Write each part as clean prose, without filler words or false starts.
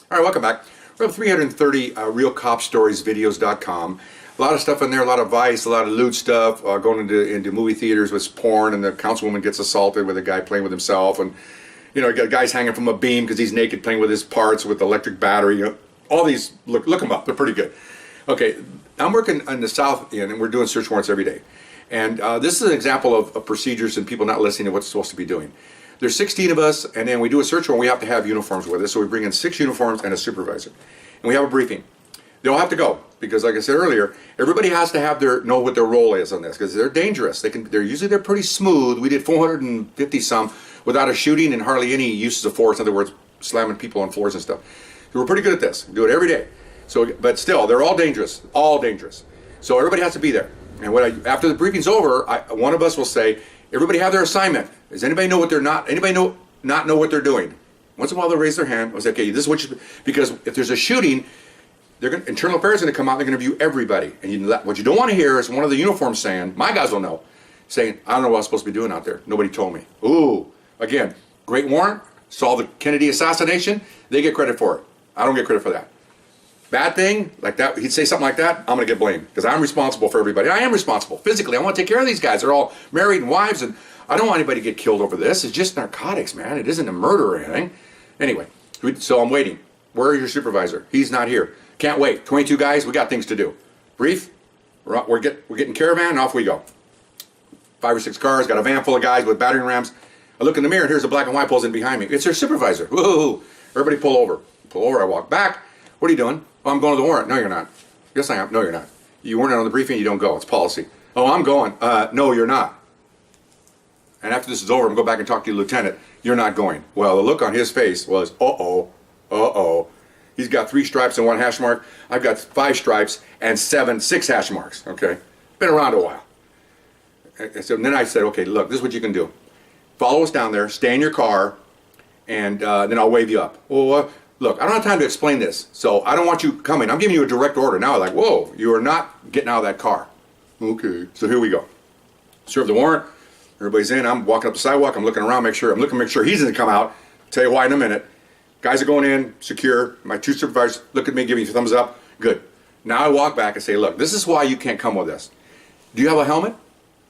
All right, welcome back. We have 330 realcopstoriesvideos.com. A lot of stuff in there, a lot of vice, a lot of lewd stuff, going into movie theaters with porn, and the councilwoman gets assaulted with a guy playing with himself, and you know, you got guys hanging from a beam because he's naked playing with his parts with electric battery. You know, all these, look them up, they're pretty good. Okay, I'm working in the South End, and we're doing search warrants every day. And this is an example of procedures and people not listening to what's supposed to be doing. There's 16 of us, and then we do a search warrant. We have to have uniforms with us, so we bring in 6 uniforms and a supervisor. And we have a briefing. They all have to go, because like I said earlier, everybody has to have know what their role is on this, because they're dangerous. They're pretty smooth. We did 450 some without a shooting and hardly any uses of force. In other words, slamming people on floors and stuff. So we're pretty good at this. We do it every day. So, but still, they're all dangerous. All dangerous. So everybody has to be there. And after the briefing's over, one of us will say, everybody have their assignment. Does anybody know what they're not? Anybody know what they're doing? Once in a while they'll raise their hand. I'll say, okay, this is what because if there's a shooting, internal affairs are going to come out. They're going to view everybody. And what you don't want to hear is one of the uniforms saying, my guys will know, saying, I don't know what I'm supposed to be doing out there. Nobody told me. Ooh, again, great warrant, solve the Kennedy assassination. They get credit for it. I don't get credit for that. Bad thing, like that, he'd say something like that, I'm going to get blamed because I'm responsible for everybody. I am responsible physically. I want to take care of these guys. They're all married and wives, and I don't want anybody to get killed over this. It's just narcotics, man. It isn't a murder or anything. Anyway, so I'm waiting. Where is your supervisor? He's not here. Can't wait. 22 guys, we got things to do. Brief, we're getting caravan, and off we go. 5 or 6 cars, got a van full of guys with battering rams. I look in the mirror, and here's a black and white pulls in behind me. It's their supervisor. Woo! Everybody pull over. Pull over, I walk back. What are you doing? Oh, I'm going to the warrant. No, you're not. Yes, I am. No, you're not. You weren't on the briefing, you don't go. It's policy. Oh, I'm going. No, you're not. And after this is over, I'm going to go back and talk to your lieutenant. You're not going. Well, the look on his face was, uh-oh. He's got 3 stripes and 1 hash mark. I've got 5 stripes and 6 hash marks, okay? Been around a while. And so then I said, okay, look, this is what you can do. Follow us down there, stay in your car, and then I'll wave you up. Well, look, I don't have time to explain this, so I don't want you coming. I'm giving you a direct order now. Like, whoa, you are not getting out of that car. Okay, so here we go. Serve the warrant. Everybody's in. I'm walking up the sidewalk. I'm looking around, make sure he's going to come out. Tell you why in a minute. Guys are going in, secure. My 2 supervisors look at me, give me a thumbs up. Good. Now I walk back and say, look, this is why you can't come with us. Do you have a helmet?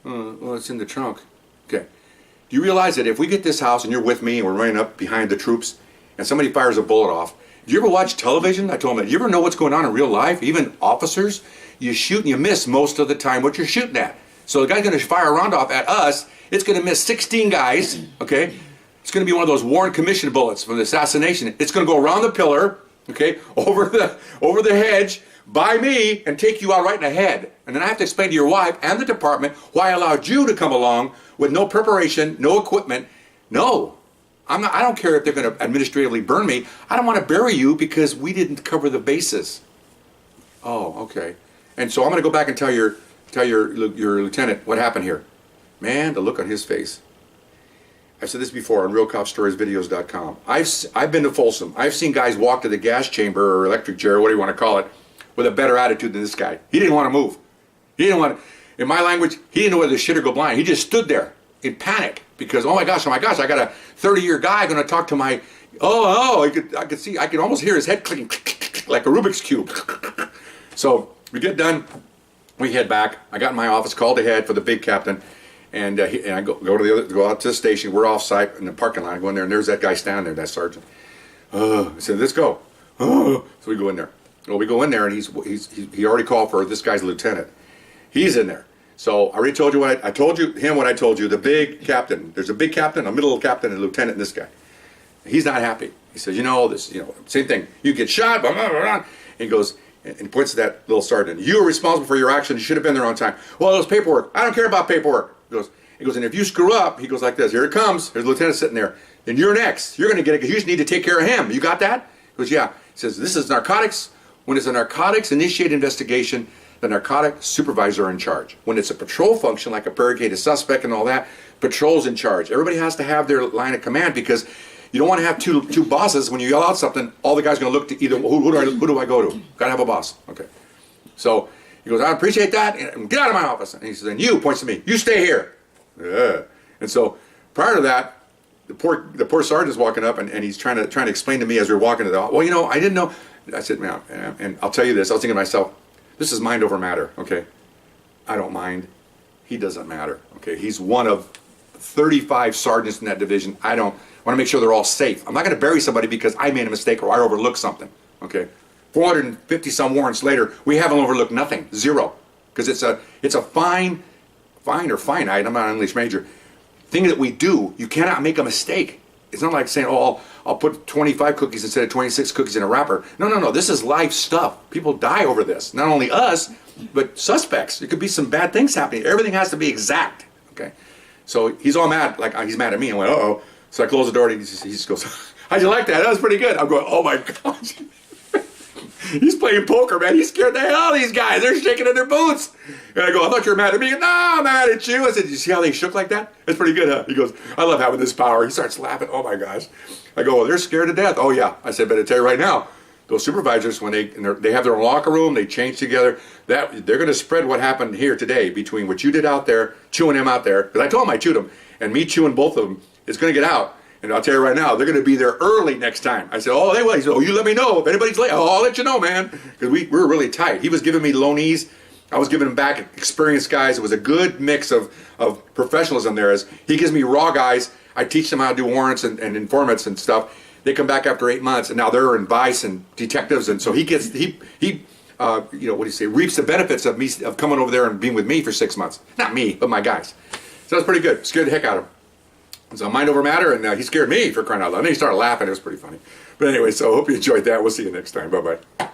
Well, it's in the trunk. Okay. Do you realize that if we get this house and you're with me and we're running up behind the troops and somebody fires a bullet off, do you ever watch television? I told him that. Do you ever know what's going on in real life? Even officers, you shoot and you miss most of the time what you're shooting at. So the guy's going to fire a round off at us. It's going to miss 16 guys, okay? It's going to be one of those Warren Commission bullets from the assassination. It's going to go around the pillar, okay, over the hedge, by me, and take you out right in the head. And then I have to explain to your wife and the department why I allowed you to come along with no preparation, no equipment. No, I don't care if they're going to administratively burn me. I don't want to bury you because we didn't cover the bases. Oh, okay. And so I'm going to go back and tell your lieutenant what happened here. Man, the look on his face. I've said this before on realcopstoriesvideos.com. I've been to Folsom. I've seen guys walk to the gas chamber or electric chair, whatever you want to call it, with a better attitude than this guy. He didn't want to move. He didn't want to, in my language, he didn't know whether to shit or go blind. He just stood there in panic because, oh my gosh, I got a 30-year guy going to talk to my, I could almost hear his head clicking like a Rubik's Cube. So we get done. We head back. I got in my office, called ahead for the big captain, and I go out to the station. We're off site in the parking lot. I go in there, and there's that guy standing there, that sergeant. I said, let's go. So we go in there. Well, we go in there, and he already called for this guy's lieutenant. He's in there. So I already told you what I told you. The big captain. There's a big captain, a middle captain, and a lieutenant, and this guy. He's not happy. He says, same thing. You get shot, blah, blah, blah, blah. And he goes, and he points to that little sergeant. You are responsible for your actions. You should have been there on time. Well, it was paperwork. I don't care about paperwork. He goes, and if you screw up, he goes like this. Here it comes. There's the lieutenant sitting there. Then you're next. You're going to get it because you just need to take care of him. You got that? He goes, yeah. He says, this is narcotics. When it's a narcotics-initiated investigation, the narcotic supervisor in charge. When it's a patrol function, like a barricaded suspect and all that, patrol's in charge. Everybody has to have their line of command because you don't want to have two bosses. When you yell out something, all the guys are going to look to either, who do I go to? Got to have a boss. Okay. So he goes, I appreciate that. And get out of my office. And he says, and you, points to me, you stay here. Yeah. And so prior to that, the poor sergeant's walking up, and he's trying to explain to me as we're walking to the, well, you know, I didn't know. I said, man, and I'll tell you this, I was thinking to myself, this is mind over matter, okay? I don't mind. He doesn't matter, okay? He's one of 35 sergeants in that division. I want to make sure they're all safe. I'm not going to bury somebody because I made a mistake or I overlooked something, okay? 450 some warrants later, we haven't overlooked nothing, zero, because it's a finite, I'm not an English major, thing that we do. You cannot make a mistake. It's not like saying, oh, I'll put 25 cookies instead of 26 cookies in a wrapper. No, this is live stuff. People die over this. Not only us, but suspects. There could be some bad things happening. Everything has to be exact, okay? So he's all mad, like he's mad at me. I went, uh-oh. So I close the door and he just goes, how'd you like that? That was pretty good. I'm going, oh my gosh. He's playing poker, man. He scared the hell out of these guys. They're shaking in their boots. And I go, I thought you were mad at me. No, I'm mad at you. I said, you see how they shook like that? That's pretty good, huh? He goes, I love having this power. He starts laughing. Oh my gosh. I go, well, they're scared to death. Oh yeah. I said, but I tell you right now, those supervisors, when they have their own locker room, they change together, that they're going to spread what happened here today between what you did out there, chewing him out there, because I told him I chewed him, and me chewing both of them, it's going to get out. And I'll tell you right now, they're going to be there early next time. I said, oh, they will. He said, oh, you let me know. If anybody's late, I'll let you know, man. Because we were really tight. He was giving me loanees. I was giving him back experienced guys. It was a good mix of professionalism there. As he gives me raw guys, I teach them how to do warrants and informants and stuff. They come back after 8 months, and now they're in vice and detectives. And so he reaps the benefits of me of coming over there and being with me for 6 months. Not me, but my guys. So that's pretty good. Scared the heck out of him. So mind over matter, and he scared me for crying out loud. And then he started laughing. It was pretty funny. But anyway, so I hope you enjoyed that. We'll see you next time. Bye-bye.